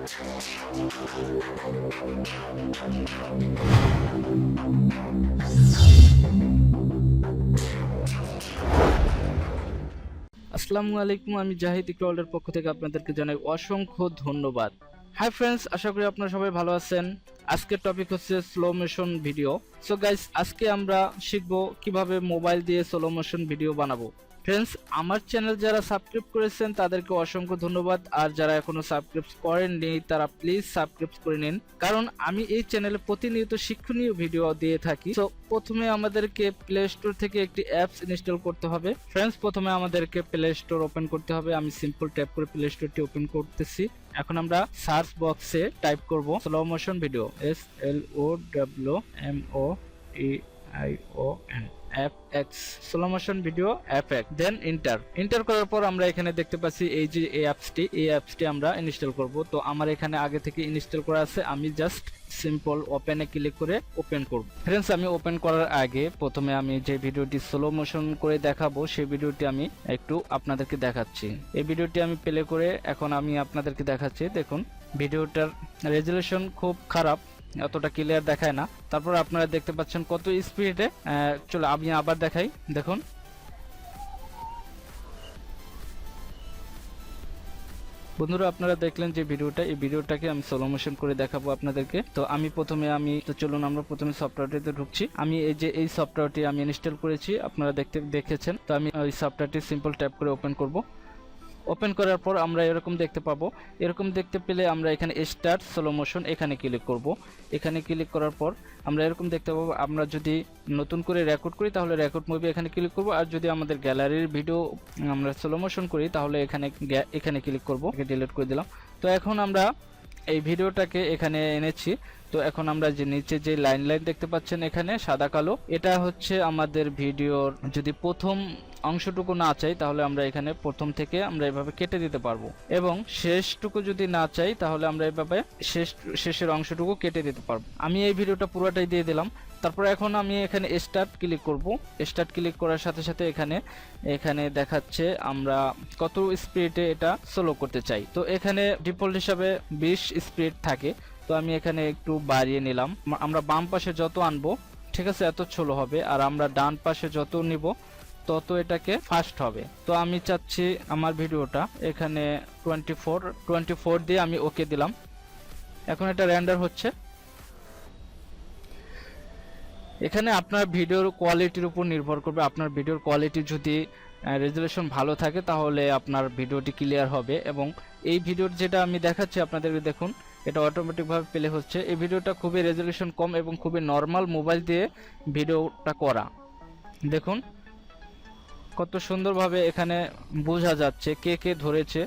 আসসালামু আলাইকুম, আমি জাহিদ ইকরালের পক্ষ থেকে আপনাদেরকে জানাই অসংখ্য ধন্যবাদ। হাই ফ্রেন্ডস, আশা করি আপনারা সবাই ভালো আছেন। আজকের টপিক হচ্ছে slow motion video. So guys, আজকে আমরা শিখব কিভাবে মোবাইল দিয়ে স্লো মোশন ভিডিও বানাবো। ফ্রেন্ডস, আমার চ্যানেল যারা সাবস্ক্রাইব করেছেন তাদেরকে অসংখ্য ধন্যবাদ, আর যারা এখনো সাবস্ক্রাইব করেননি তারা প্লিজ সাবস্ক্রাইব করে নিন, কারণ আমি এই চ্যানেলে প্রতিনিয়ত শিক্ষণীয় ভিডিও দিয়ে থাকি। তো প্রথমে আমাদেরকে প্লে স্টোর থেকে একটি অ্যাপস ইনস্টল করতে হবে। ফ্রেন্ডস, প্রথমে আমাদেরকে প্লে স্টোর ওপেন করতে হবে। আমি সিম্পল ট্যাপ করে প্লে স্টোরটি ওপেন করতেছি। এখন আমরা সার্চ বক্সে টাইপ করব slow motion video, SLOWMOTION FX, slow motion video FX, then enter করার পর আমরা এখানে দেখতে পাচ্ছি এই যে এই অ্যাপসটি আমরা ইনস্টল করব। তো আমার এখানে আগে থেকে ইনস্টল করা আছে, আমি জাস্ট সিম্পল ওপেনে ক্লিক করে ওপেন করব। ফ্রেন্ডস, আমি ওপেন করার আগে প্রথমে আমি যে ভিডিওটি স্লো মোশন করে দেখাবো সেই ভিডিওটি আমি একটু আপনাদেরকে দেখাচ্ছি। এই ভিডিওটি আমি প্লে করে এখন আমি আপনাদেরকে দেখাচ্ছি। দেখুন, ভিডিওটার রেজুলেশন খুব খারাপ, অতটা ক্লিয়ার দেখায় না। তারপর আপনারা দেখতে পাচ্ছেন কত স্পিডে। চলো আমি আবার দেখাই। দেখুন, বন্ধুরা আপনারা দেখলেন যে ভিডিওটা, এই ভিডিওটাকে আমি স্লো মোশন করে দেখাবো আপনাদেরকে। তো আমি চলুন আমরা প্রথমে সফটওয়্যারটিতে ঢুকছি। আমি এই সফটওয়্যারটি আমি ইনস্টল করেছি, আপনারা দেখেছেন। তো আমি ওই সফটওয়্যারটি সিম্পল ট্যাপ করে ওপেন করব। ওপেন করার পর আমরা এরকম দেখতে পাবো। এরকম দেখতে পেলে আমরা এখানে স্টার্ট স্লো মোশন এখানে ক্লিক করব। এখানে ক্লিক করার পর আমরা এরকম দেখতে পাবো। আমরা যদি নতুন করে রেকর্ড করি তাহলে রেকর্ড মুভি এখানে ক্লিক করব, আর যদি আমাদের গ্যালারির ভিডিও আমরা স্লো মোশন করি তাহলে এখানে ক্লিক করব। ডিলিট করে দিলাম। তো এখন আমরা এই ভিডিওটাকে এখানে এনেছি। তো এখন আমরা যে নিচে যে লাইন দেখতে পাচ্ছেন এখানে সাদা কালো, এটা হচ্ছে আমাদের ভিডিওর যদি প্রথম অংশটুকু না চাই তাহলে আমরা এখানে প্রথম থেকে আমরা এভাবে কেটে দিতে পারবো, এবং শেষটুকু যদি না চাই তাহলে আমরা এভাবে শেষের অংশটুকু কেটে দিতে পারবো। আমি এই ভিডিওটা পুরোটাই দিয়ে দিলাম। তারপর এখন আমি এখানে স্টার্ট ক্লিক করব। স্টার্ট ক্লিক করার সাথে সাথে এখানে দেখাচ্ছে আমরা কত স্পিডে এটা স্লো করতে চাই। তো এখানে ডিফল্ট হিসাবে 20 স্পিড থাকে। তো আমি এখানে একটু বাড়িয়ে নিলাম। আমরা বাম পাশে যত আনবো, ঠিক আছে, এত স্লো হবে, আর আমরা ডান পাশে যত নিব তত এটাকে ফাস্ট হবে। তো আমি চাচ্ছি আমার ভিডিওটা এখানে 24 দিয়ে আমি ওকে দিলাম। এখন এটা রেন্ডার হচ্ছে। এখানে আপনার ভিডিওর কোয়ালিটির উপর নির্ভর করবে। আপনার ভিডিওর কোয়ালিটি যদি রেজুলেশন ভালো থাকে তাহলে আপনার ভিডিওটি ক্লিয়ার হবে, এবং এই ভিডিওর যেটা আমি দেখাচ্ছি আপনাদেরকে, দেখুন এটা অটোমেটিকভাবে প্লে হচ্ছে। এই ভিডিওটা খুবই রেজুলেশন কম এবং খুবই নর্মাল মোবাইল দিয়ে ভিডিওটা করা। দেখুন কত সুন্দরভাবে এখানে বোঝা যাচ্ছে কে ধরেছে,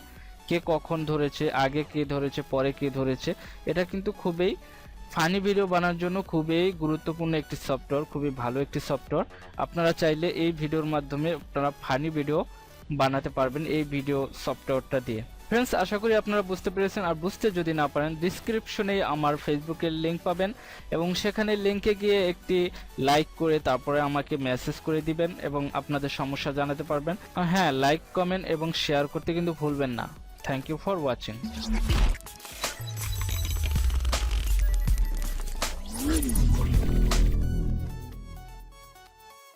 কে কখন ধরেছে, আগে কে ধরেছে, পরে কে ধরেছে। এটা কিন্তু খুবই ফানি ভিডিও বানানোর জন্য খুবই গুরুত্বপূর্ণ একটি সফটওয়্যার, খুবই ভালো একটি সফটওয়্যার। আপনারা চাইলে এই ভিডিওর মাধ্যমে আপনারা ফানি ভিডিও বানাতে পারবেন এই ভিডিও সফটওয়্যারটা দিয়ে। ফ্রেন্ডস, আশা করি আপনারা বুঝতে পেরেছেন, আর বুঝতে যদি না পারেন ডিসক্রিপশনে আমার ফেসবুকের লিঙ্ক পাবেন, এবং সেখানে লিঙ্কে গিয়ে একটি লাইক করে তারপরে আমাকে মেসেজ করে দিবেন এবং আপনাদের সমস্যা জানাতে পারবেন। হ্যাঁ, লাইক, কমেন্ট এবং শেয়ার করতে কিন্তু ভুলবেন না। Thank you for watching.